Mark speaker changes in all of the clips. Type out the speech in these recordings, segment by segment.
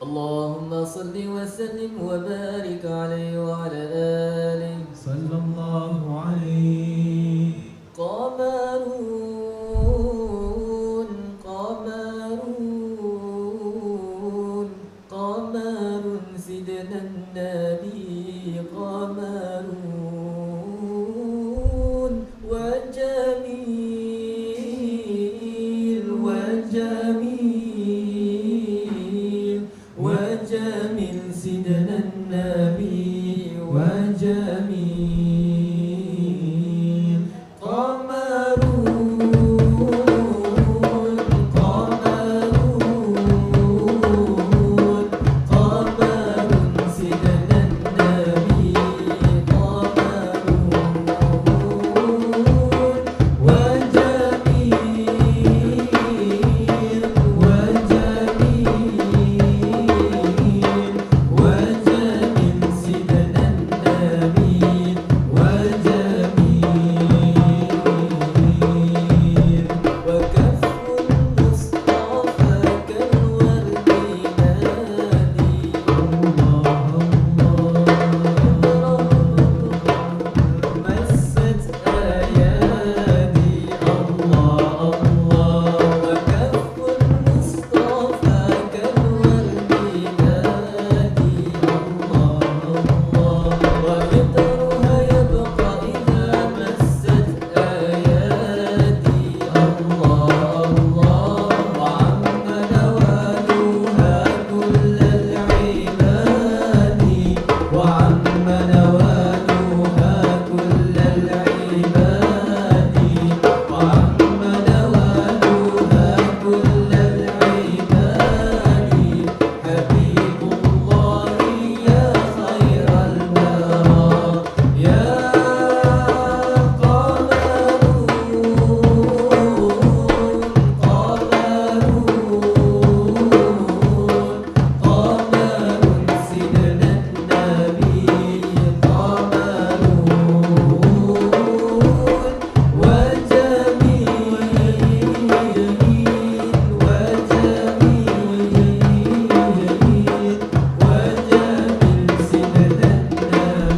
Speaker 1: اللهم صل وسلم وبارك عليه وعلى آله
Speaker 2: صلى الله عليه.
Speaker 1: قمرون قمرون قمر سيدنا النبي قمرون وجميل وجميل وجميل سيدنا النبي وجميل قمرون قمرون قمر سيدنا النبي قمرون وجميل وجميل وجميل سيدنا النبي وجميل وكف المصطفى كالورد نادي مست أيادي الله وكف المصطفى كالورد نادي وعطرها يبقى إذا مست أيادي الله وعم نوالها كل العباد وعم نوالها كل العباد وعم نوالها كل العباد حبيب الله يا خير البرى يا قمر سيدنا النبي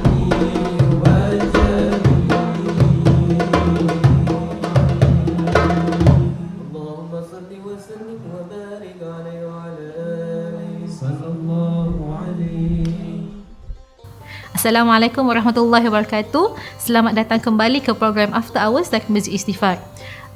Speaker 1: اللهم صل وسلم وبارك عليه وعلى آله
Speaker 2: صلى الله عليه.
Speaker 3: Assalamualaikum warahmatullahi wabarakatuh. Selamat datang kembali ke program After Hours dari Masjid Istighfar.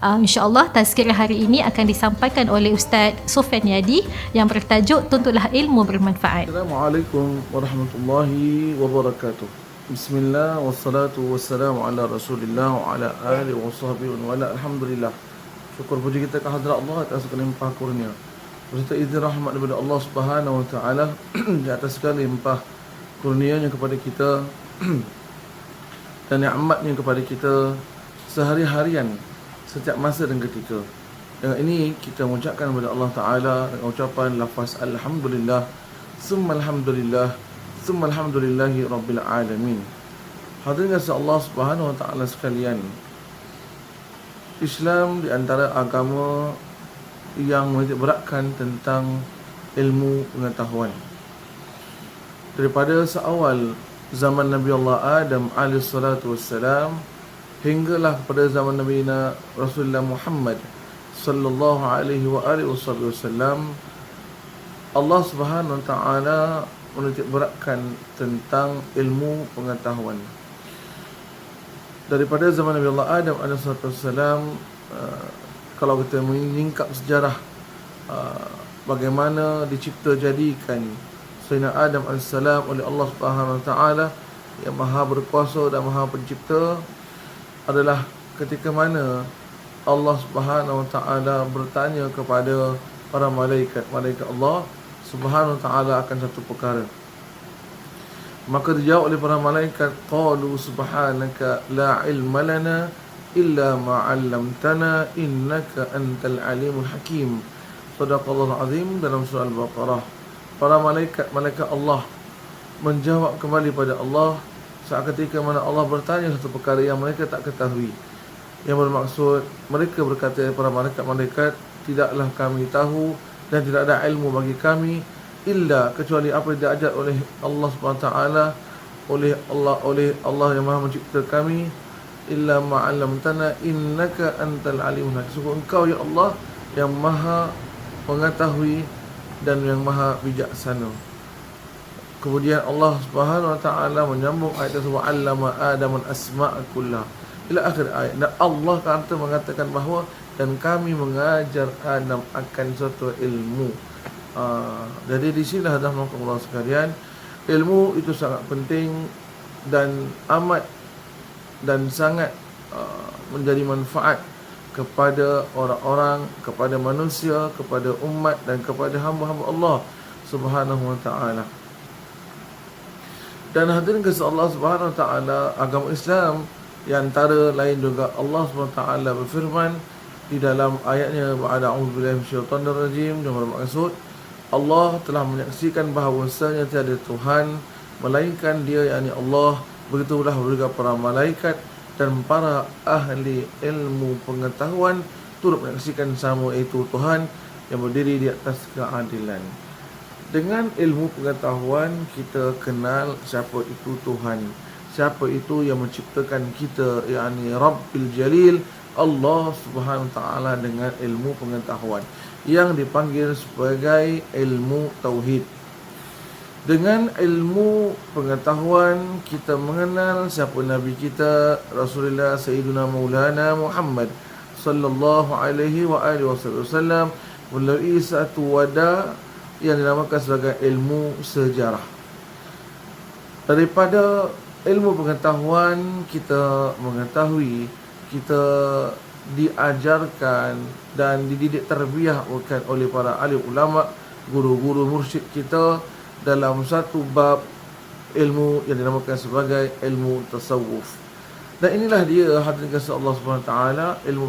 Speaker 3: InsyaAllah tazkirah hari ini akan disampaikan oleh Ustaz Sofyan Yadi yang bertajuk Tuntutlah Ilmu Bermanfaat.
Speaker 4: Assalamualaikum warahmatullahi wabarakatuh. Bismillah wassalatu wassalamu ala Rasulillah wa ala alihi wa sahbihi wa ala alhamdulillah. Syukur puji kita ke hadirat Allah atas segala limpah kurnia. Berserta izin rahmat daripada Allah Subhanahu wa taala di atas segala limpah kurnianya kepada kita dan nikmatnya kepada kita sehari-harian setiap masa dan ketika. Dengan ini kita mengucapkan kepada Allah Ta'ala dengan ucapan lafaz Alhamdulillah Summa Alhamdulillah Summa Alhamdulillahi Rabbil Alamin. Hadirin kasih Allah Subhanahu Wa Ta'ala sekalian, Islam di antara agama yang menitik beratkan tentang ilmu pengetahuan. Daripada seawal zaman Nabi Allah Adam alaihi salatu wassalam hinggalah pada zaman Nabi Rasulullah Muhammad sallallahu alaihi wa alihi wasallam, Allah Subhanahu wa taala menitik beratkan tentang ilmu pengetahuan. Daripada zaman Nabi Allah Adam alaihi salatu wassalam, kalau kita menyingkap sejarah bagaimana dicipta jadikan Sayyidina Adam AS oleh Allah Subhanahu Wa Taala yang maha berkuasa dan maha pencipta, adalah ketika mana Allah Subhanahu Wa Taala bertanya kepada para malaikat Allah Subhanahu Wa Taala akan satu perkara. Maka dijawab oleh para malaikat, qalu subhanaka la ilma lana illa ma 'allamtana innaka antal alimul hakim. Shadaqallahul azim dalam surah Al-Baqarah. Para malaikat Allah menjawab kembali pada Allah saat ketika mana Allah bertanya satu perkara yang mereka tak ketahui. Yang bermaksud mereka berkata, para malaikat, tidaklah kami tahu dan tidak ada ilmu bagi kami illa kecuali apa yang diajar oleh Allah Subhanahu wa taala, oleh Allah yang Maha mencipta kami, illa ma 'allamtana innaka antal alimul hakim. Sungguh engkau ya Allah yang Maha mengetahui dan yang Maha bijaksana. Kemudian Allah Subhanahu wa taala menyambung ayat tersebut, 'allama Adam al-asma'a kullaha ila akhir ayat. Dan Allah kata mengatakan bahawa dan kami mengajar Adam akan suatu ilmu. Jadi di sini dah Allah sekalian, ilmu itu sangat penting dan amat dan sangat menjadi manfaat kepada orang-orang, kepada manusia, kepada umat dan kepada hamba-hamba Allah Subhanahu wa taala. Dan hadirin kasih Allah Subhanahu wa taala, agama Islam yang antara lain juga Allah Subhanahu wa taala berfirman di dalam ayatnya, ba'da a'udzubillahi minasyaitonir rajim, yang bermaksud Allah telah menyaksikan bahawasanya tiada Tuhan melainkan Dia, yakni Allah. Begitulah juga para malaikat dan para ahli ilmu pengetahuan turut menyaksikan sama, iaitu Tuhan yang berdiri di atas keadilan. Dengan ilmu pengetahuan kita kenal siapa itu Tuhan, siapa itu yang menciptakan kita, yakni Rabbil Jalil, Allah Subhanahu wa taala, dengan ilmu pengetahuan yang dipanggil sebagai ilmu tauhid. Dengan ilmu pengetahuan kita mengenal siapa Nabi kita, Rasulullah Sayyidina Maulana Muhammad sallallahu alaihi wa alihi wasallam, melalui satu wadah yang dinamakan sebagai ilmu sejarah. Daripada ilmu pengetahuan kita mengetahui, kita diajarkan dan dididik tarbiyah oleh para alim ulama, guru-guru mursyid kita dalam satu bab ilmu yang dinamakan sebagai ilmu tasawuf. Dan inilah dia hadirin kasih Allah Subhanahu wa taala, ilmu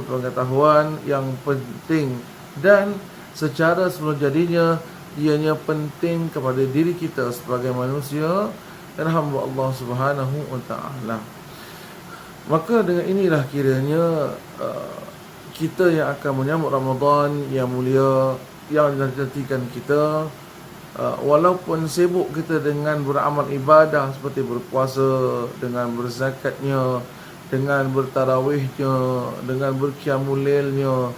Speaker 4: pengetahuan yang penting dan secara semula jadinya ianya penting kepada diri kita sebagai manusia dan hamba Allah Subhanahu wa taala. Maka dengan inilah kiranya kita yang akan menyambut Ramadan yang mulia yang dinantikan kita, walaupun sibuk kita dengan beramal ibadah seperti berpuasa, dengan berzakatnya, dengan bertarawihnya, dengan berqiyamul lailnya,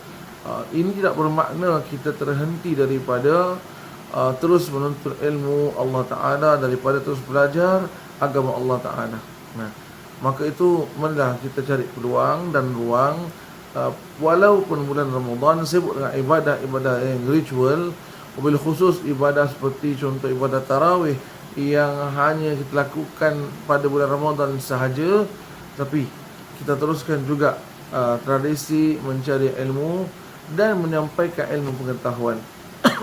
Speaker 4: ini tidak bermakna kita terhenti daripada terus menuntut ilmu Allah Ta'ala, daripada terus belajar agama Allah Ta'ala. Maka itu marilah kita cari peluang dan ruang, walaupun bulan Ramadan sibuk dengan ibadah-ibadah yang ritual, wabil khusus ibadah seperti contoh ibadah tarawih yang hanya kita lakukan pada bulan Ramadan sahaja, tapi kita teruskan juga tradisi mencari ilmu dan menyampaikan ilmu pengetahuan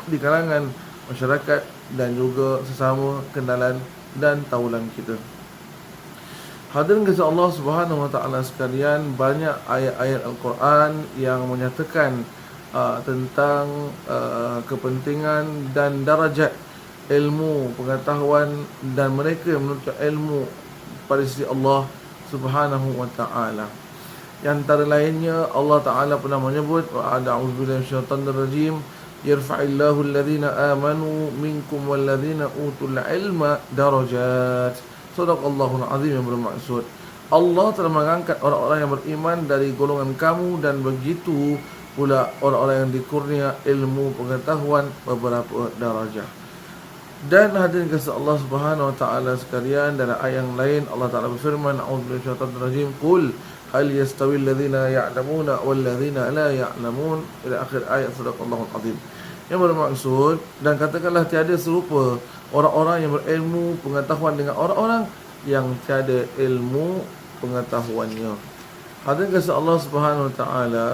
Speaker 4: di kalangan masyarakat dan juga sesama kenalan dan taulan kita. Hadirin kasih Allah Subhanahu wa taala sekalian, banyak ayat-ayat Al-Quran yang menyatakan tentang kepentingan dan darajat ilmu pengetahuan dan mereka yang menuntut ilmu pada sisi Allah Subhanahu wa taala. Yang antara lainnya Allah Taala pernah menyebut, a'udzubillahi minasyaitonir rajim, yarfa'illahu alladhina amanu minkum walladhina utul ilma darajat. Sadaqallahul azim, yang bermaksud Allah telah mengangkat orang-orang yang beriman dari golongan kamu, dan begitu pula orang-orang yang dikurnia ilmu pengetahuan beberapa darajah. Dan hadirin kasih Allah Subhanahu wa taala sekalian, dalam ayat yang lain Allah Taala berfirman, a'udzubillahi minasyaitonir rajim, qul hal yastawil ladzina ya'lamuna wal ladzina la ya'lamun, ila akhir ayat. Sadaqallahul azim, yang bermaksud, dan katakanlah tiada serupa orang-orang yang berilmu pengetahuan dengan orang-orang yang tiada ilmu pengetahuannya. Hadirin kasih Allah Subhanahu wa taala,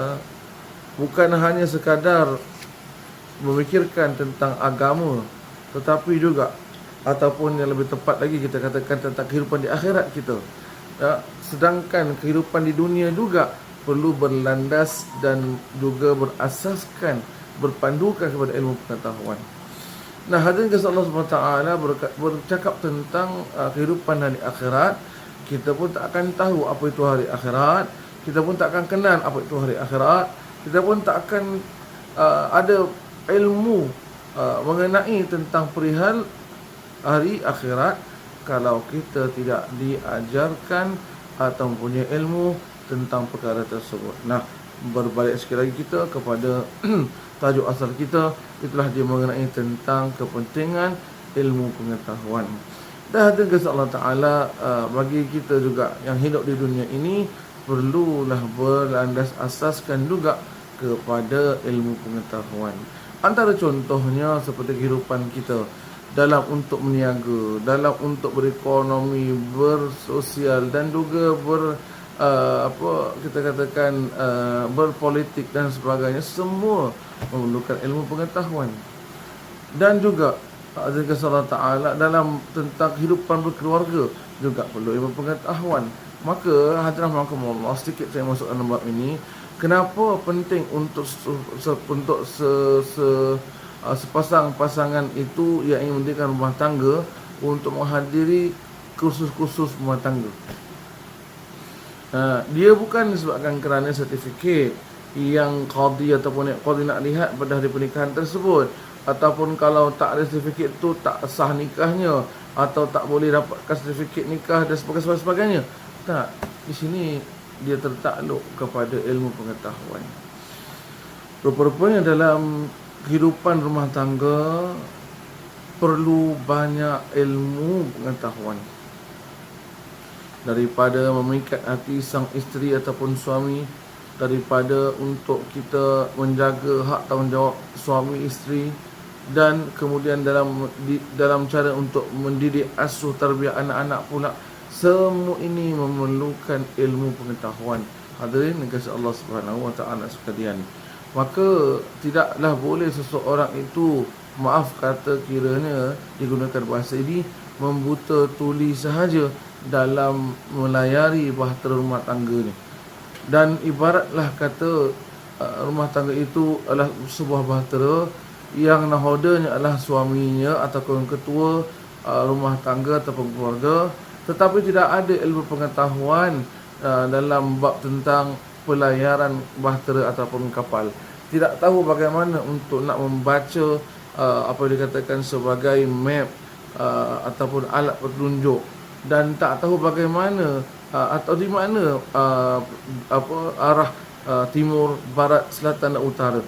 Speaker 4: bukan hanya sekadar memikirkan tentang agama, tetapi juga, ataupun yang lebih tepat lagi kita katakan tentang kehidupan di akhirat kita. Sedangkan kehidupan di dunia juga perlu berlandas dan juga berasaskan, berpandukan kepada ilmu pengetahuan. Nah, hadirin kasih Allah SWT bercakap tentang kehidupan hari akhirat, kita pun tak akan tahu apa itu hari akhirat, kita pun tak akan kenal apa itu hari akhirat, kita pun tak akan ada ilmu mengenai tentang perihal hari akhirat kalau kita tidak diajarkan atau mempunyai ilmu tentang perkara tersebut. Nah, berbalik sekali lagi kita kepada tajuk asal kita, itulah dia mengenai tentang kepentingan ilmu pengetahuan. Dan hadirin Allah Ta'ala, bagi kita juga yang hidup di dunia ini perlulah berlandas asaskan juga kepada ilmu pengetahuan. Antara contohnya seperti kehidupan kita dalam untuk meniaga, dalam untuk berekonomi, bersosial dan juga berpolitik dan sebagainya, semua memerlukan ilmu pengetahuan. Dan juga azza Allah Ta'ala dalam tentang kehidupan berkeluarga juga perlu ilmu pengetahuan. Maka hadirin rahimakumullah, sedikit saya masuk dalam bab ini. Kenapa penting untuk sepasang pasangan itu yang ingin mendirikan rumah tangga untuk menghadiri kursus-kursus rumah tangga? Dia bukan disebabkan kerana sertifikat yang qadi ataupun qadi nak lihat pada hari pernikahan tersebut, ataupun kalau tak ada sertifikat tu tak sah nikahnya, atau tak boleh dapatkan sertifikat nikah dan sebagainya. Tak, di sini dia tertakluk kepada ilmu pengetahuan. Rupa-rupanya dalam kehidupan rumah tangga perlu banyak ilmu pengetahuan. Daripada memikat hati sang isteri ataupun suami, daripada untuk kita menjaga hak tanggungjawab suami isteri, dan kemudian dalam cara untuk mendidik asuh tarbiyah anak-anak pula, semua ini memerlukan ilmu pengetahuan. Hadirin dikasihi Allah Subhanahu wa taala sekalian, maka tidaklah boleh seseorang itu, maaf kata kiranya digunakan bahasa ini, membuta tuli sahaja dalam melayari bahtera rumah tangganya. Dan ibaratlah kata rumah tangga itu adalah sebuah bahtera yang nahodanya adalah suaminya ataupun ketua rumah tangga ataupun keluarga, tetapi tidak ada ilmu pengetahuan dalam bab tentang pelayaran bahtera ataupun kapal. Tidak tahu bagaimana untuk nak membaca apa dikatakan sebagai map ataupun alat petunjuk, dan tak tahu bagaimana atau di mana arah timur, barat, selatan dan utara,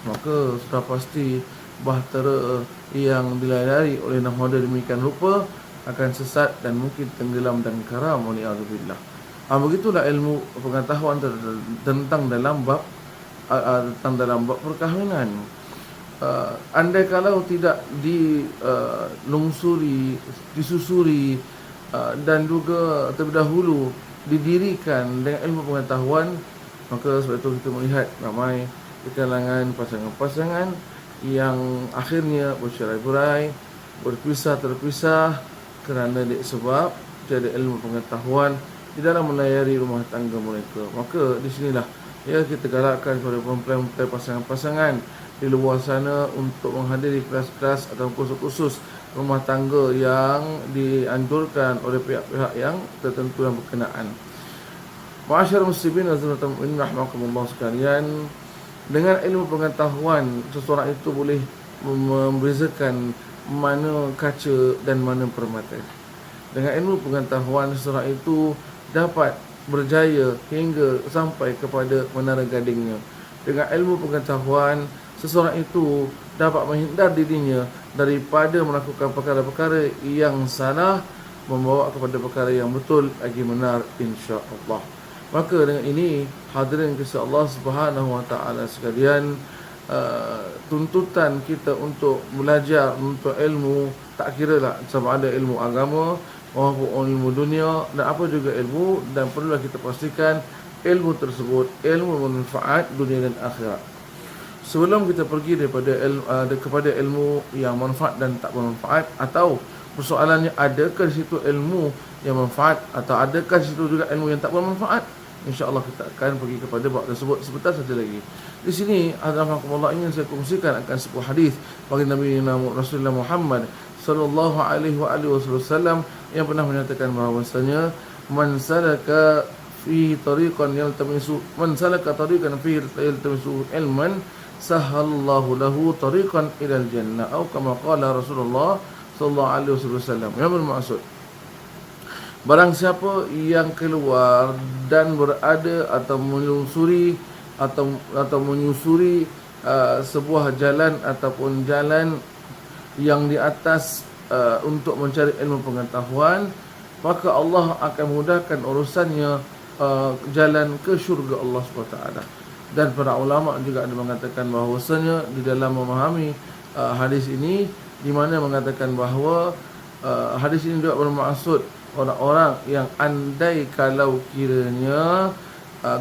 Speaker 4: maka sudah pasti bahtera yang dilayari oleh nahoda demikian rupa akan sesat dan mungkin tenggelam dan karam, wali'adzubillah. Begitulah ilmu pengetahuan tentang dalam bab perkahwinan. Andai kalau tidak disusuri dan juga terlebih dahulu didirikan dengan ilmu pengetahuan, maka sebab itu kita melihat ramai di kalangan pasangan-pasangan yang akhirnya bercerai-berai, terpisah kerana sebab tiada ilmu pengetahuan di dalam melayari rumah tangga mereka. Maka di sinilah kita galakkan kepada perempuan-perempuan pasangan-pasangan di luar sana untuk menghadiri kelas-kelas atau kursus-kursus rumah tangga yang dianjurkan oleh pihak-pihak yang tertentu yang berkenaan. Ma'asyarul muslimin rahimakumullah sekalian, dengan ilmu pengetahuan seseorang itu boleh membezakan mana kaca dan mana permata. Dengan ilmu pengetahuan seseorang itu dapat berjaya hingga sampai kepada menara gadingnya. Dengan ilmu pengetahuan seseorang itu dapat menghindar dirinya daripada melakukan perkara-perkara yang salah, membawa kepada perkara yang betul lagi benar, insya-Allah. Maka dengan ini hadirin kasih Allah Subhanahu wa taala sekalian, tuntutan kita untuk belajar untuk ilmu, tak kiralah sama ada ilmu agama maupun ilmu dunia dan apa juga ilmu, dan perlulah kita pastikan ilmu tersebut ilmu bermanfaat dunia dan akhirat. Sebelum kita pergi kepada ilmu yang manfaat dan tak bermanfaat, atau persoalannya adakah di situ ilmu yang manfaat atau adakah di situ juga ilmu yang tak bermanfaat, insya-Allah kita akan pergi kepada bab tersebut sebentar saja lagi. Di sini alhamdulillah ingin saya kongsikan akan sebuah hadis bagi Nabi Rasulullah Muhammad sallallahu alaihi wasallam yang pernah menyatakan bahawasanya man salaka tariqan yaltamisu ilman sahhalallahu lahu tariqan ilal jannah, atau kama qala Rasulullah sallallahu alaihi wasallam. Yang bermaksud, barang siapa yang keluar dan berada atau menyusuri atau menyusuri sebuah jalan ataupun jalan yang di atas untuk mencari ilmu pengetahuan, maka Allah akan mudahkan urusannya jalan ke syurga Allah SWT. Dan para ulama juga ada mengatakan bahawasanya di dalam memahami hadis ini, di mana mengatakan bahawa hadis ini juga bermaksud orang-orang yang andai kalau kiranya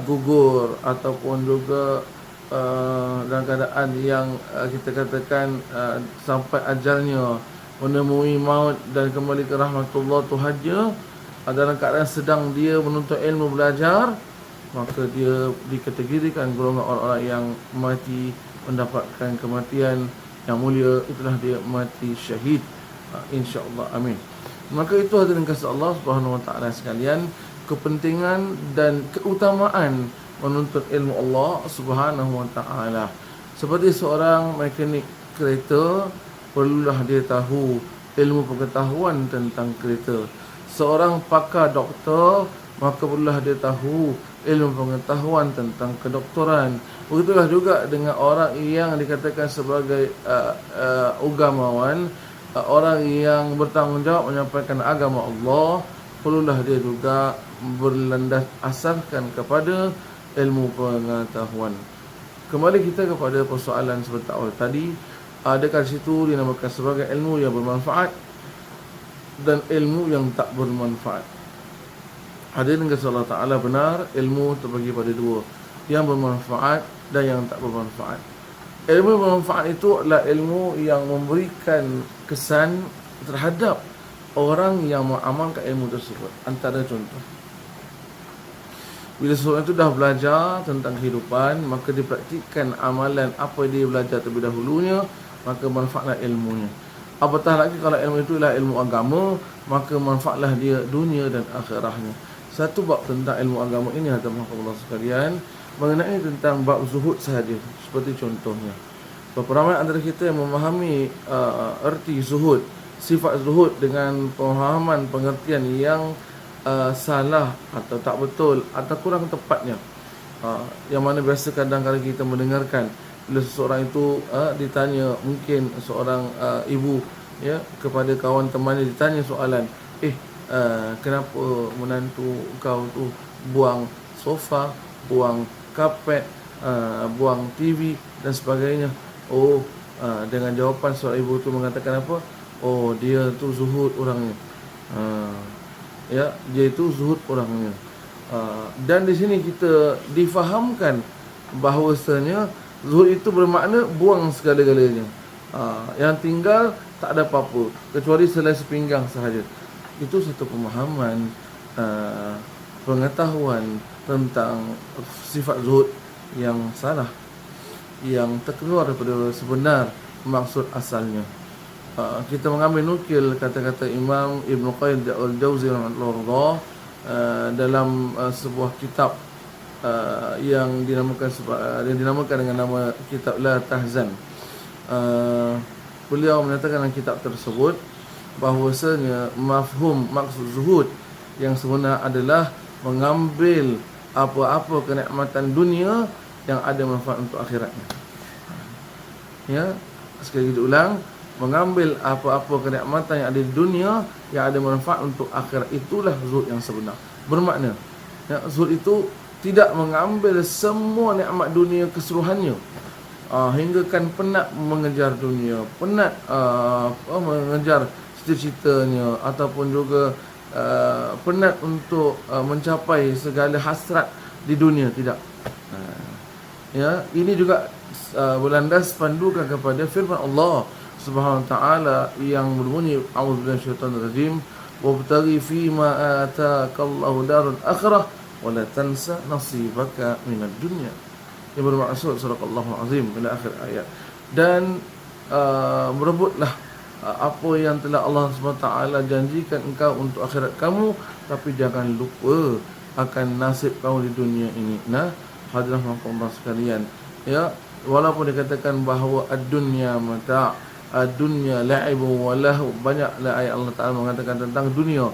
Speaker 4: gugur ataupun juga dalam keadaan yang kita katakan sampai ajalnya, menemui maut dan kembali ke rahmatullah Tuhannya, dalam keadaan sedang dia menuntut ilmu belajar, maka dia dikategorikan golongan orang-orang yang mati mendapatkan kematian yang mulia, itulah dia mati syahid, insya-Allah. Amin. Maka itu hadirin kasih Allah Subhanahu wa taala sekalian, kepentingan dan keutamaan menuntut ilmu Allah Subhanahu wa taala. Seperti seorang mekanik kereta, perlulah dia tahu ilmu pengetahuan tentang kereta. Seorang pakar doktor, maka perlulah dia tahu ilmu pengetahuan tentang kedoktoran. Begitulah juga dengan orang yang dikatakan sebagai agamawan, orang yang bertanggungjawab menyampaikan agama Allah, perlulah dia juga berlandas asaskan kepada ilmu pengetahuan. Kembali kita kepada persoalan seperti awal tadi, adakah di situ dinamakan sebagai ilmu yang bermanfaat dan ilmu yang tak bermanfaat? Hadirin kasih Allah Ta'ala, benar ilmu terbagi pada dua, yang bermanfaat dan yang tak bermanfaat. Ilmu yang bermanfaat itu adalah ilmu yang memberikan kesan terhadap orang yang mengamalkan ilmu tersebut. Antara contoh, bila seorang itu dah belajar tentang kehidupan, maka dipraktikkan amalan apa dia belajar terlebih dahulunya, maka manfaatlah ilmunya. Apatah lagi kalau ilmu itu adalah ilmu agama, maka manfaatlah dia dunia dan akhirahnya. Satu bab tentang ilmu agama ini, hadirin Allah sekalian, mengenai tentang bab zuhud sahaja. Seperti contohnya, beberapa ramai antara kita yang memahami erti zuhud, sifat zuhud dengan pemahaman pengertian yang salah atau tak betul atau kurang tepatnya, yang mana biasa kadang-kadang kita mendengarkan bila seseorang itu ditanya, mungkin seorang ibu ya kepada kawan temannya ditanya soalan, kenapa menantu kau tu buang sofa, buang kapet, buang TV dan sebagainya. Dengan jawapan seorang ibu tu mengatakan apa? Dia tu zuhud orangnya. Dia itu zuhud orangnya. Dan di sini kita difahamkan bahawasanya zuhud itu bermakna buang segala-galanya. Yang tinggal tak ada apa-apa kecuali selai sepinggang sahaja. Itu satu pemahaman pengetahuan tentang sifat zuhud yang salah, yang terkeluar daripada sebenar maksud asalnya. Kita mengambil nukil kata-kata Imam Ibn Qayyim al-Jauzi rahimahullah dalam sebuah kitab yang dinamakan dengan nama kitab La Tahzan. Beliau menyatakan dalam kitab tersebut bahawasanya mafhum maksud zuhud yang sebenar adalah mengambil apa-apa kenikmatan dunia yang ada manfaat untuk akhiratnya. Sekali lagi diulang, mengambil apa-apa kenikmatan yang ada di dunia yang ada manfaat untuk akhirat, itulah zuhud yang sebenar. Bermakna zuhud itu tidak mengambil semua nikmat dunia keseluruhannya, hingga kan penat mengejar dunia, penat mengejar cita-citanya, ataupun juga penat untuk mencapai segala hasrat di dunia. Tidak. Ini juga berlandas pandukan kepada firman Allah Subhanahu wa taala yang berbunyi, a'udzubillahi minasyaitonir rajim, wabtaghi fima ataakallahu darul akhirah wa la tansa nasibaka minad dunya. Yang bermaksud sadaqallahul azim ila akhir ayat. Dan merebutlah apa yang telah Allah SWT janjikan engkau untuk akhirat kamu, tapi jangan lupa akan nasib kamu di dunia ini. Hadirin Allah sekalian, walaupun dikatakan bahawa ad-dunya mata', ad-dunya la'ibu wa lahu, banyaklah ayat Allah Ta'ala mengatakan tentang dunia.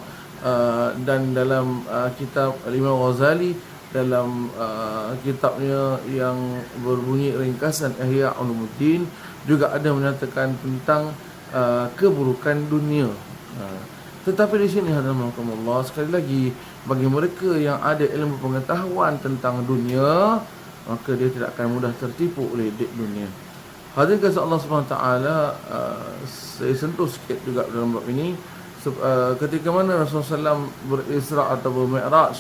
Speaker 4: Dan dalam kitab Imam Ghazali, dalam kitabnya yang berbunyi ringkasan Ihya Ulumuddin, juga ada menyatakan tentang keburukan dunia. Tetapi di sini hadirin Allah, sekali lagi, bagi mereka yang ada ilmu pengetahuan tentang dunia, maka dia tidak akan mudah tertipu oleh dunia. Hadirin kasih Allah SWT, saya sentuh sikit juga dalam bab ini. Ketika mana Rasulullah SAW berisra' atau bermi'raj,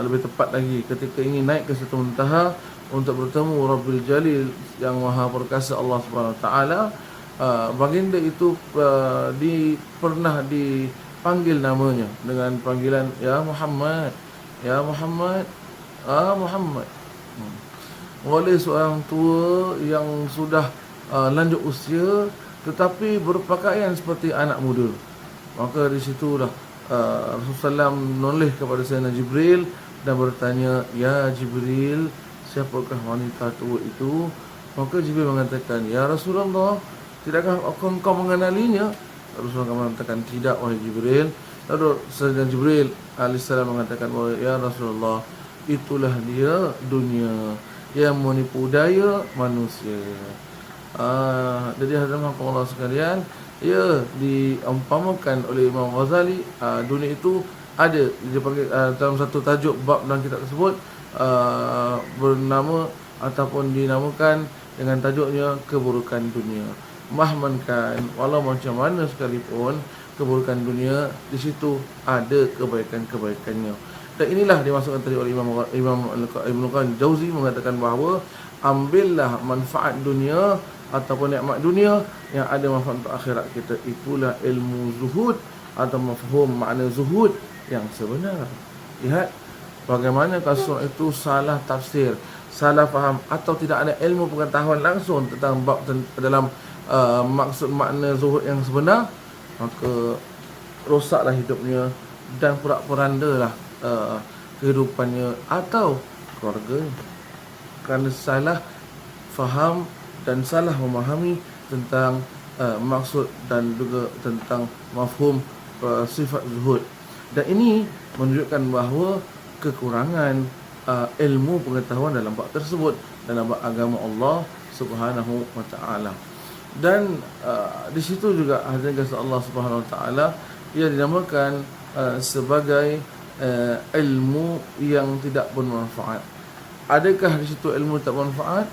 Speaker 4: lebih tepat lagi ketika ingin naik ke satu muntaha untuk bertemu Rabbil Jalil yang maha perkasa Allah SWT, baginda itu pernah dipanggil namanya dengan panggilan ya Muhammad, ya Muhammad, Muhammad, oleh seorang tua yang sudah lanjut usia tetapi berpakaian seperti anak muda. Maka di situlah Rasulullah SAW menoleh kepada Sayyidina Jibril dan bertanya, ya Jibril, siapakah wanita tua itu? Maka Jibril mengatakan, ya Rasulullah, tidakkah engkau mengenalinya? Rasulullah mengatakan, tidak wahai Jibril. Lalu Sayyidina Jibril alaihissalam mengatakan, ya Rasulullah, itulah dia dunia yang menipu daya manusia. Jadi hadirin Allah sekalian, ia diumpamakan oleh Imam Ghazali, dunia itu ada dipanggil dalam satu tajuk bab dalam kitab tersebut, bernama ataupun dinamakan dengan tajuknya keburukan dunia. Mahmankan walau macam mana sekalipun keburukan dunia, di situ ada kebaikan-kebaikannya. Dan inilah dimasukkan tadi oleh Imam Ibn Qayyim Jauzi mengatakan bahawa ambillah manfaat dunia ataupun nikmat dunia yang ada manfaat untuk akhirat kita. Itulah ilmu zuhud atau mafhum makna zuhud yang sebenar. Lihat bagaimana kalau itu salah tafsir, salah faham, atau tidak ada ilmu pengetahuan langsung tentang bab dalam maksud makna zuhud yang sebenar, maka rosaklah hidupnya dan porak-porandalah kehidupannya atau keluarganya, kerana salah faham dan salah memahami tentang maksud dan juga tentang mafhum sifat zuhud. Dan ini menunjukkan bahawa kekurangan ilmu pengetahuan dalam bab tersebut, dalam bab agama Allah Subhanahu wa taala. Dan di situ juga hadirin kasih Allah Subhanahu wa taala, ia dinamakan sebagai ilmu yang tidak bermanfaat. Adakah di situ ilmu tak bermanfaat?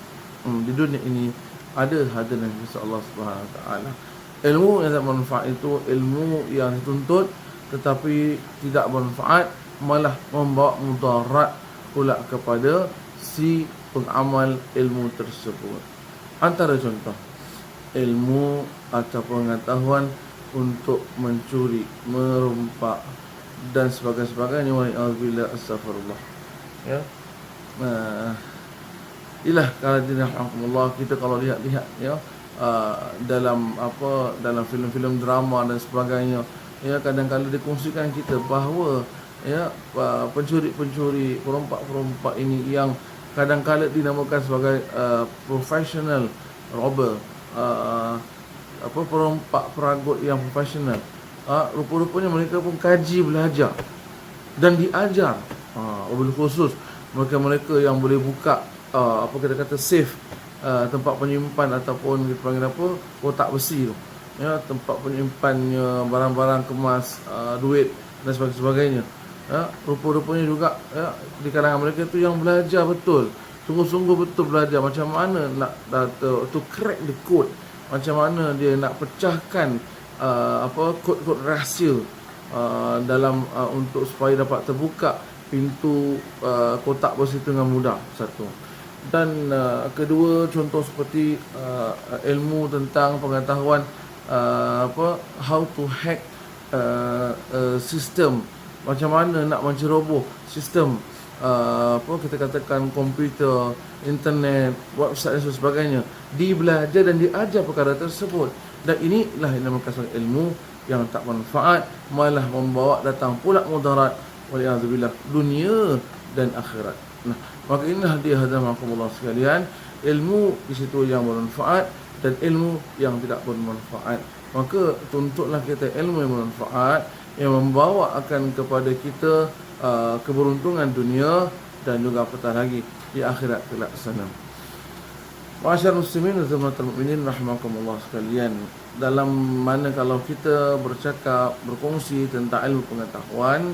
Speaker 4: Di dunia ini ada hadirin kasih Allah Subhanahu wa taala. Ilmu yang tak bermanfaat itu ilmu yang dituntut tetapi tidak bermanfaat, malah membawa mudarat pula kepada si pengamal ilmu tersebut. Antara contoh, ilmu atau pengetahuan untuk mencuri, merompak dan sebagainya. Wa'alaikumsalam, astagfirullah. Ya. Inilah kalau kita kalau lihat ya, dalam filem-filem drama dan sebagainya, ya, kadang-kadang dikongsikan kita bahawa ya pencuri-pencuri, perompak-perompak ini yang kadang-kadang dinamakan sebagai professional robber, perompak peragut yang profesional. Rupa-rupanya mereka pun kaji, belajar dan diajar. Wabil khusus mereka yang boleh buka kita kata safe, tempat penyimpan ataupun dipanggil kotak besi tu, ya, tempat penyimpannya barang-barang kemas, duit dan sebagainya. Ya, rupa-rupanya juga ya, di kalangan mereka tu yang belajar betul, sungguh-sungguh betul belajar macam mana nak to crack the code, macam mana dia nak pecahkan kod-kod rahsia dalam untuk supaya dapat terbuka pintu kotak besi dengan mudah. Satu. Dan kedua, contoh seperti ilmu tentang pengetahuan how to hack sistem, macam mana nak menceroboh sistem kita katakan komputer, internet, website dan sebagainya. Dibelajar dan diajar perkara tersebut. Dan inilah yang dinamakan ilmu yang tak bermanfaat, malah membawa datang pula mudarat, waliyadzubillah, dunia dan akhirat. Nah, Maka inilah dia hadirin sekalian, ilmu di situ yang bermanfaat dan ilmu yang tidak bermanfaat. Maka tuntutlah kita ilmu yang bermanfaat, yang membawa akan kepada kita keberuntungan dunia dan juga apatah lagi di akhirat kelak sana. Ma'asyar muslimin wa zamatul mu'minin rahimakumullah sekalian, dalam mana kalau kita bercakap, berkongsi tentang ilmu pengetahuan,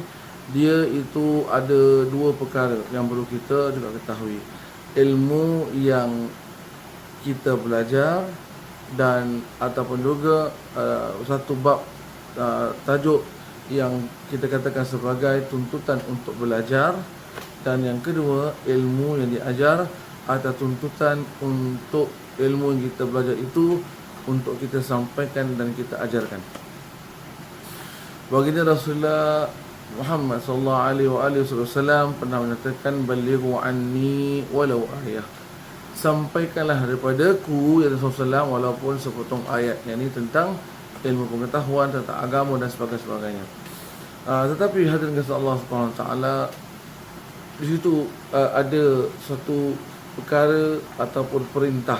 Speaker 4: dia itu ada dua perkara yang perlu kita juga ketahui. Ilmu yang kita belajar dan ataupun juga satu bab tajuk yang kita katakan sebagai tuntutan untuk belajar, dan yang kedua ilmu yang diajar atau tuntutan untuk ilmu yang kita belajar itu untuk kita sampaikan dan kita ajarkan. Baginda Rasulullah Muhammad sallallahu alaihi wasallam pernah menyatakan, balighu anni walau ayah, sampaikanlah daripadaku ya Rasulullah walaupun sepotong ayat, yang ini tentang ilmu pengetahuan tentang agama dan sebagainya. Tetapi hadirin kasih Allah Subhanahu wa taala, di situ ada satu perkara ataupun perintah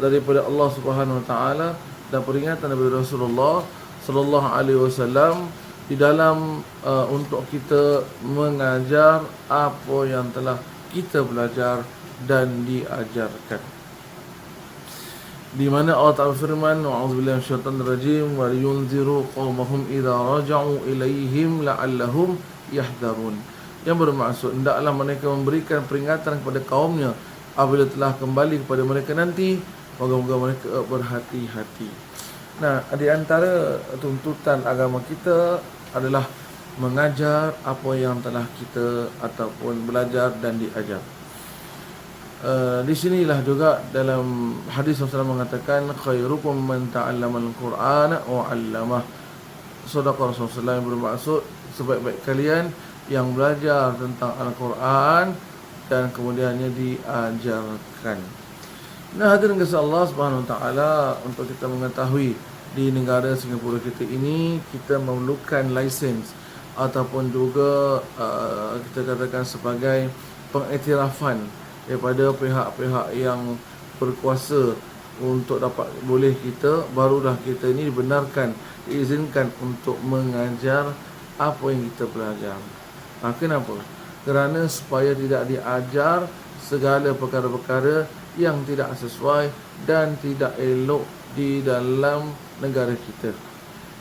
Speaker 4: daripada Allah Subhanahu wa taala dan peringatan daripada Rasulullah sallallahu alaihi wasallam di dalam untuk kita mengajar apa yang telah kita belajar dan diajarkan. Di mana Allah Ta'ala firman, wa'udzubillahi minasyaitonir rajim, wa liyunziru qaumahum idza raja'u ilaihim la'allahum yahdharun. Yang bermaksud hendaklah mereka memberikan peringatan kepada kaumnya apabila telah kembali kepada mereka nanti, moga-moga mereka berhati-hati. Nah, di antara tuntutan agama kita adalah mengajar apa yang telah kita ataupun belajar dan diajar. Di sinilah juga dalam hadis Rasulullah mengatakan, khairukum man ta'allama al-Qur'ana wa 'allamah. Sedekah Rasulullah yang bermaksud sebaik-baik kalian yang belajar tentang Al-Quran dan kemudiannya diajarkan. Nah, hadirin kasih Allah Subhanahu wa taala, untuk kita mengetahui di negara Singapura kita ini, kita memerlukan lisensi ataupun juga kita katakan sebagai pengiktirafan daripada pihak-pihak yang berkuasa untuk dapat boleh kita, barulah kita ini dibenarkan, diizinkan untuk mengajar apa yang kita belajar. Kenapa? Kerana supaya tidak diajar segala perkara-perkara yang tidak sesuai dan tidak elok di dalam negara kita.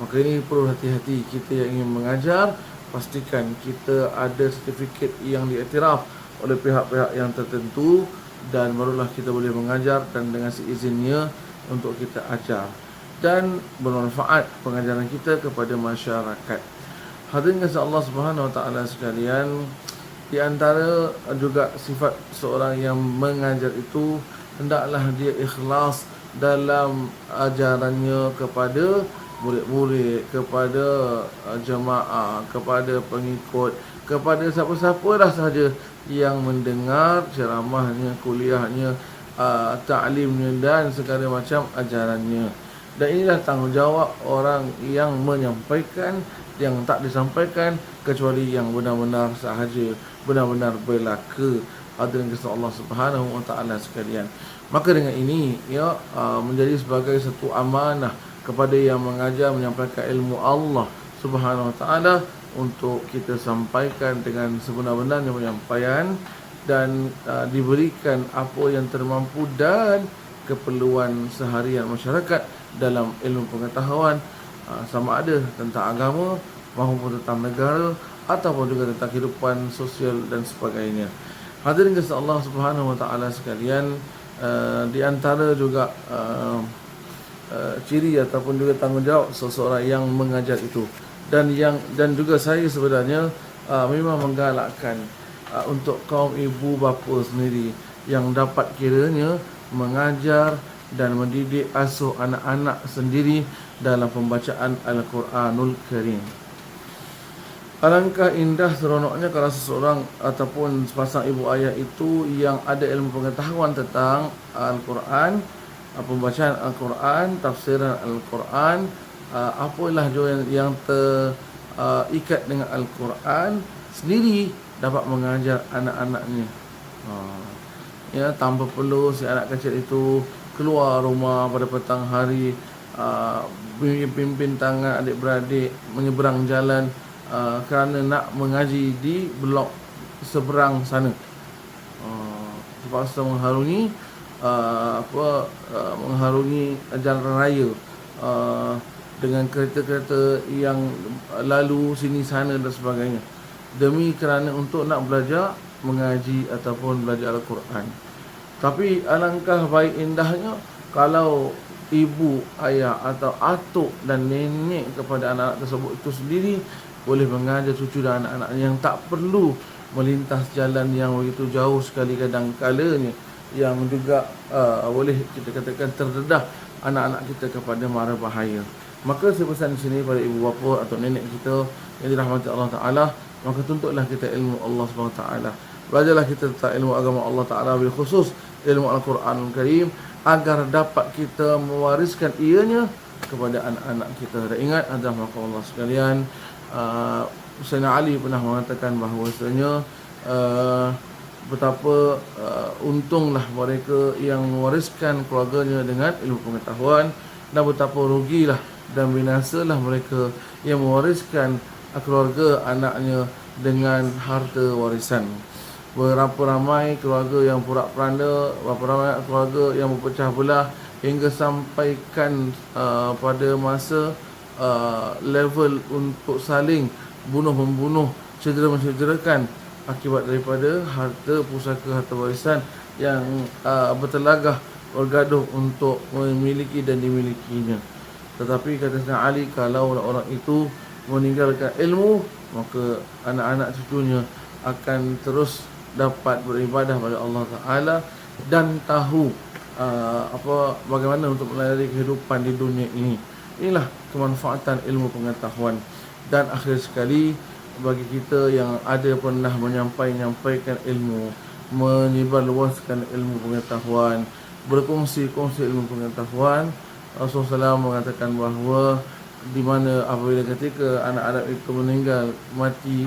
Speaker 4: Maka ini perlu hati-hati. Kita yang ingin mengajar, pastikan kita ada sertifikat yang diiktiraf oleh pihak-pihak yang tertentu, dan barulah kita boleh mengajar dan dengan seizinnya untuk kita ajar dan bermanfaat pengajaran kita kepada masyarakat. Hadirin kasih Allah Subhanahu wa taala sekalian, di antara juga sifat seorang yang mengajar itu, hendaklah dia ikhlas dalam ajarannya kepada murid-murid, kepada jemaah, kepada pengikut, kepada siapa-siapa dah sahaja yang mendengar ceramahnya, kuliahnya, ta'limnya dan segala macam ajarannya. Dan inilah tanggungjawab orang yang menyampaikan, yang tak disampaikan kecuali yang benar-benar sahaja, benar-benar belaka. Hadirin kasih Allah Subhanahu wa taala sekalian. Maka dengan ini menjadi sebagai satu amanah kepada yang mengajar, menyampaikan ilmu Allah Subhanahu wa taala untuk kita sampaikan dengan sebenar-benarnya penyampaian dan diberikan apa yang termampu dan keperluan seharian masyarakat dalam ilmu pengetahuan, sama ada tentang agama maupun tentang negara ataupun juga tentang kehidupan sosial dan sebagainya. Hadirin kasih Allah Subhanahu wa taala sekalian, di antara juga ciri ataupun juga tanggungjawab seseorang yang mengajar itu, dan juga saya sebenarnya memang menggalakkan untuk kaum ibu bapa sendiri yang dapat kiranya mengajar dan mendidik asuh anak-anak sendiri dalam pembacaan Al-Quranul Karim. Alangkah indah seronoknya kalau seseorang ataupun sepasang ibu ayah itu yang ada ilmu pengetahuan tentang Al-Quran, pembacaan Al-Quran, tafsiran Al-Quran, apalah yang terikat dengan Al-Quran, sendiri dapat mengajar anak-anaknya Ya, tanpa perlu si anak kecil itu keluar rumah pada petang hari, pimpin tangan adik-beradik menyeberang jalan kerana nak mengaji di blok seberang sana. Terpaksa mengharungi mengharungi jalan raya dengan kereta-kereta yang lalu sini sana dan sebagainya, demi kerana untuk nak belajar mengaji ataupun belajar Al-Quran. Tapi alangkah baik indahnya kalau ibu, ayah atau atuk dan nenek kepada anak-anak tersebut itu sendiri boleh mengajar cucu dan anak-anak yang tak perlu melintas jalan yang begitu jauh sekali kadang-kalanya, yang juga boleh kita katakan terdedah anak-anak kita kepada mara bahaya. Maka saya pesan di sini pada ibu bapa atau nenek kita yang dirahmati Allah Ta'ala, maka tuntutlah kita ilmu Allah SWT. Belajarlah kita tentang ilmu agama Allah Ta'ala, bil khusus ilmu Al-Quran Al-Karim, agar dapat kita mewariskan ianya kepada anak-anak kita. Dan ingat, adalah maka Allah sekalian, Sayyidina Ali pernah mengatakan bahawasanya betapa untunglah mereka yang mewariskan keluarganya dengan ilmu pengetahuan, dan betapa rugilah dan binasalah mereka yang mewariskan keluarga anaknya dengan harta warisan. Berapa ramai keluarga yang porak-poranda, berapa ramai keluarga yang berpecah belah hingga sampaikan pada masa level untuk saling bunuh-membunuh, cedera-mencederakan akibat daripada harta pusaka, harta warisan yang bertelagah bergaduh untuk memiliki dan dimilikinya. Tetapi kata Sayyidina Ali, kalau orang itu meninggalkan ilmu, maka anak-anak cucunya akan terus dapat beribadah pada Allah Ta'ala dan tahu bagaimana untuk melalui kehidupan di dunia ini. Inilah kemanfaatan ilmu pengetahuan. Dan akhir sekali, bagi kita yang ada pernah menyampaikan ilmu, menyebarluaskan ilmu pengetahuan, berkongsi-kongsi ilmu pengetahuan, Rasulullah SAW mengatakan bahawa di mana apabila ketika anak-anak itu meninggal mati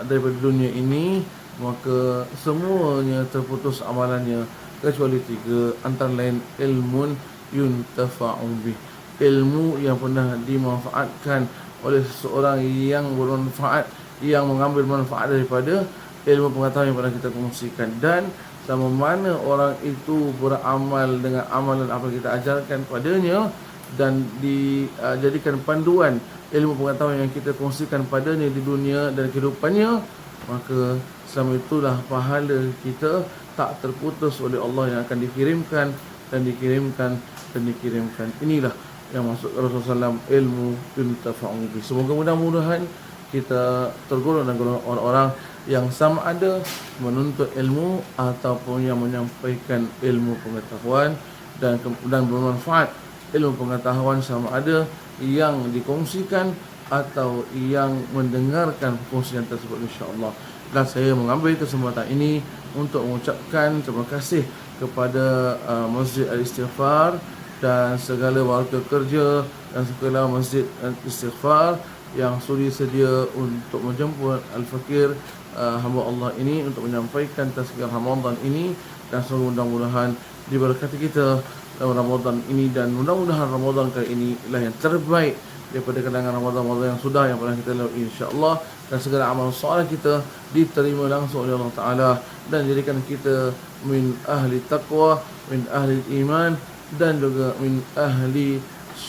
Speaker 4: daripada dunia ini, maka semuanya terputus amalannya kecuali 3, antara lain ilmun yuntafa'u bih, ilmu yang pernah dimanfaatkan oleh seseorang yang bermanfaat, yang mengambil manfaat daripada ilmu pengetahuan yang pernah kita kongsikan. Dan sama mana orang itu beramal dengan amalan apa kita ajarkan padanya dan dijadikan panduan ilmu pengetahuan yang kita kongsikan padanya di dunia dan kehidupannya, maka selama itulah pahala kita tak terputus oleh Allah, yang akan dikirimkan dan dikirimkan dan dikirimkan. Inilah yang masuk Rasulullah SAW, ilmu yuntafa'u bih. Semoga mudah-mudahan kita tergolong dalam golongan orang-orang yang sama ada menuntut ilmu ataupun yang menyampaikan ilmu pengetahuan dan bermanfaat ilmu pengetahuan, sama ada yang dikongsikan atau yang mendengarkan kongsian tersebut, insya-Allah. Dan saya mengambil kesempatan ini untuk mengucapkan terima kasih kepada Masjid Al-Istighfar dan segala warga kerja dan segala Masjid Al-Istighfar yang sudi sedia untuk menjemput Al-Fakir, hamba Allah ini, untuk menyampaikan tazkirah Ramadan ini. Dan semoga mudah-mudahan diberkati kita dalam Ramadan ini, dan mudah-mudahan Ramadan kali ini ialah yang terbaik daripada kenangan Ramadan yang sudah, yang pernah kita lalui, insya-Allah. Dan segala amal soleh kita diterima langsung oleh Allah Ta'ala, dan jadikan kita min ahli taqwa, min ahli iman, dan juga min ahli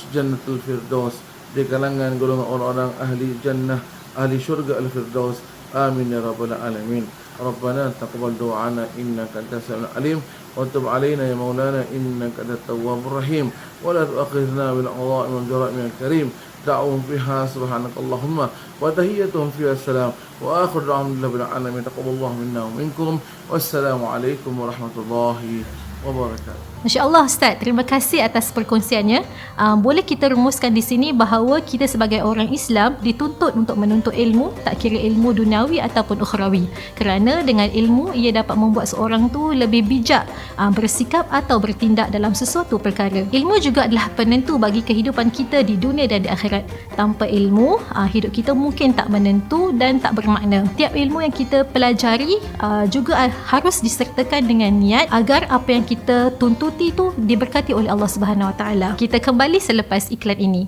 Speaker 4: jannatul firdaus, di kalangan golongan orang-orang ahli jannah, ahli syurga al-firdaus. Amin ya rabbal alamin. Rabbana taqabbal du'ana innaka antas samiul alim wa tub 'alaina ya maulana innaka antat tawwabur rahim wa la tu'akhidhna bil 'adha'i wal jara'i minal karim. Da'um fiha subhanakallahumma wa tahiyyatuhum fiha salam wa akhiru alhamdulillahi rabbil alamin. Taqabbalallahu minna wa minkum. Wassalamu alaikum warahmatullahi wabarakatuh.
Speaker 3: Masya Allah Ustaz, terima kasih atas perkongsiannya. Boleh kita rumuskan di sini bahawa kita sebagai orang Islam dituntut untuk menuntut ilmu, tak kira ilmu duniawi ataupun ukhrawi. Kerana dengan ilmu ia dapat membuat seorang tu lebih bijak bersikap atau bertindak dalam sesuatu perkara. Ilmu juga adalah penentu bagi kehidupan kita di dunia dan di akhirat. Tanpa ilmu, hidup kita mungkin tak menentu dan tak bermakna. Tiap ilmu yang kita pelajari juga harus disertakan dengan niat agar apa yang kita tuntuti itu diberkati oleh Allah Subhanahu Wa Taala. Kita kembali selepas iklan ini.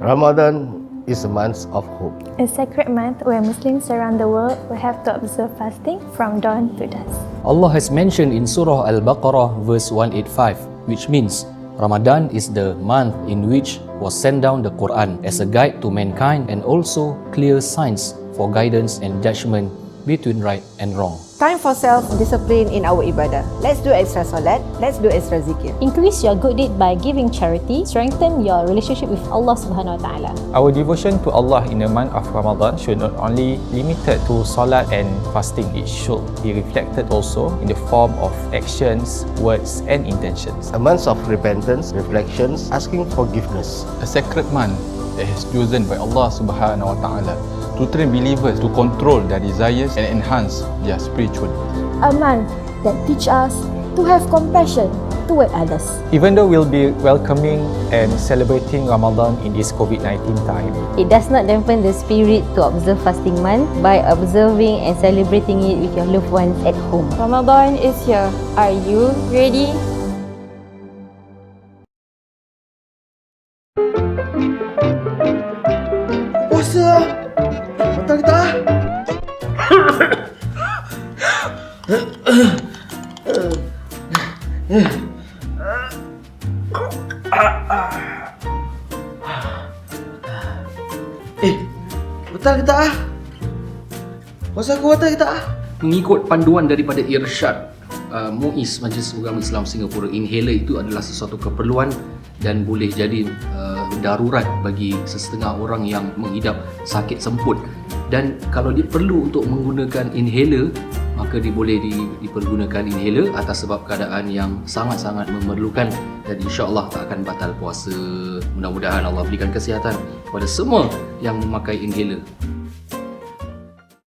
Speaker 5: Ramadan is a month of hope.
Speaker 6: A sacred month where Muslims around the world will have to observe fasting from dawn to dusk.
Speaker 7: Allah has mentioned in Surah Al-Baqarah verse 185, which means Ramadan is the month in which was sent down the Quran as a guide to mankind and also clear signs for guidance and judgment between right and wrong.
Speaker 8: Time for self-discipline in our ibadah. Let's do extra solat, let's do extra zikir.
Speaker 9: Increase your good deed by giving charity. Strengthen your relationship with Allah Subhanahu Wa Taala.
Speaker 10: Our devotion to Allah in the month of Ramadan should not only limited to salat and fasting. It should be reflected also in the form of actions, words and intentions.
Speaker 5: A month of repentance, reflections, asking forgiveness.
Speaker 11: A sacred month that is chosen by Allah Subhanahu Wa Taala to train believers to control their desires and enhance their spirituality.
Speaker 9: A month that teach us to have compassion toward others.
Speaker 10: Even though we'll be welcoming and celebrating Ramadan in this COVID-19 time,
Speaker 9: it does not dampen the spirit to observe fasting month by observing and celebrating it with your loved ones at home.
Speaker 6: Ramadan is here. Are you ready?
Speaker 4: Puasa! Betul kita! Betul kita! Puasa kuat kita!
Speaker 12: Mengikut panduan daripada Irsyad MUIS Majlis Agama Islam Singapura, inhaler itu adalah sesuatu keperluan dan boleh jadi darurat bagi sesetengah orang yang menghidap sakit semput. Dan kalau dia perlu untuk menggunakan inhaler, maka dia boleh dipergunakan inhaler atas sebab keadaan yang sangat-sangat memerlukan, dan insya-Allah tak akan batal puasa. Mudah-mudahan Allah berikan kesihatan kepada semua yang memakai inhaler.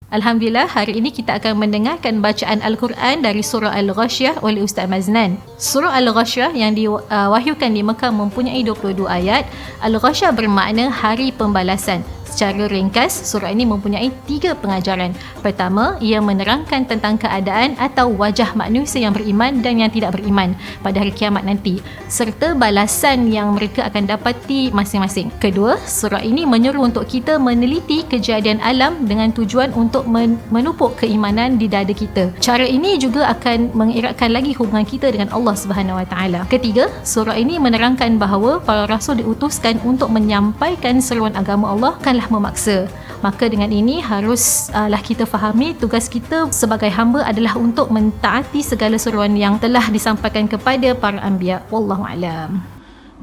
Speaker 3: Alhamdulillah, hari ini kita akan mendengarkan bacaan Al-Quran dari Surah Al-Ghashiyah oleh Ustaz Maznan. Surah Al-Ghashiyah yang diwahyukan di Mekah mempunyai 22 ayat. Al-Ghashiyah bermakna hari pembalasan. Secara ringkas, surah ini mempunyai 3 pengajaran. Pertama, ia menerangkan tentang keadaan atau wajah manusia yang beriman dan yang tidak beriman pada hari kiamat nanti, serta balasan yang mereka akan dapati masing-masing. Kedua, surah ini menyuruh untuk kita meneliti kejadian alam dengan tujuan untuk menupuk keimanan di dada kita. Cara ini juga akan mengeratkan lagi hubungan kita dengan Allah Subhanahu Wa Taala. Ketiga, surah ini menerangkan bahawa para rasul diutuskan untuk menyampaikan seruan agama Allah bukanlah memaksa. Maka dengan ini haruslah kita fahami tugas kita sebagai hamba adalah untuk mentaati segala seruan yang telah disampaikan kepada para anbiya. Wallahu a'lam.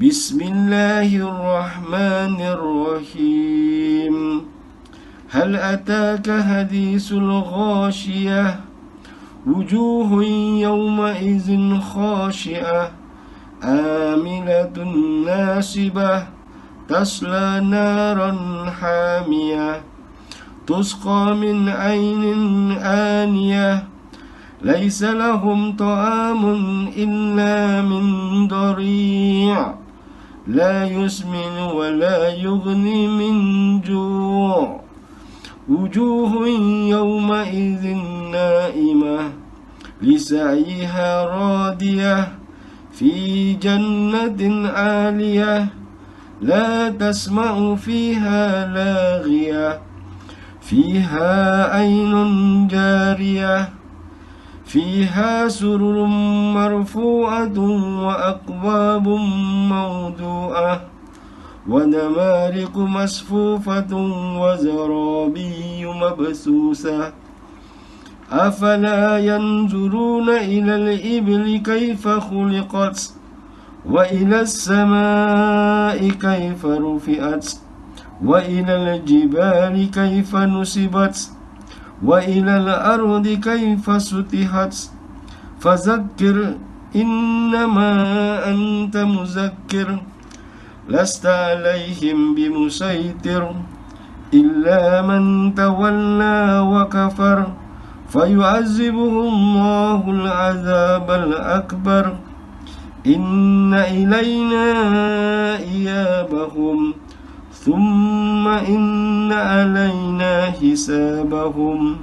Speaker 13: Bismillahirrahmanirrahim. Hal ataka hadisul ghashiyah wujuhun yawma idzin khashi'ah amilatun nasibah tasla naran hamiyah tusqa min ainin aniyah ليس لهم طعام إلا من ضريع لا يسمن ولا يغني من جوع وجوه يومئذ نائمة لسعيها راضية في جنة عالية لا تسمع فيها لاغية فيها عين جارية فيها سرر مرفوعة وأكواب موضوعة ونمارق مصفوفة وزرابي مبثوثة أفلا ينظرون إلى الإبل كيف خلقت وإلى السماء كيف رفعت وإلى الجبال كيف نصبت وإلى الأرض كيف سطحت فذكر إنما أنت مذكر لست عليهم بمسيطر إلا من تولى وكفر فيعذبه الله العذاب الأكبر إن إلينا إيابهم ثم إن علينا حسابهم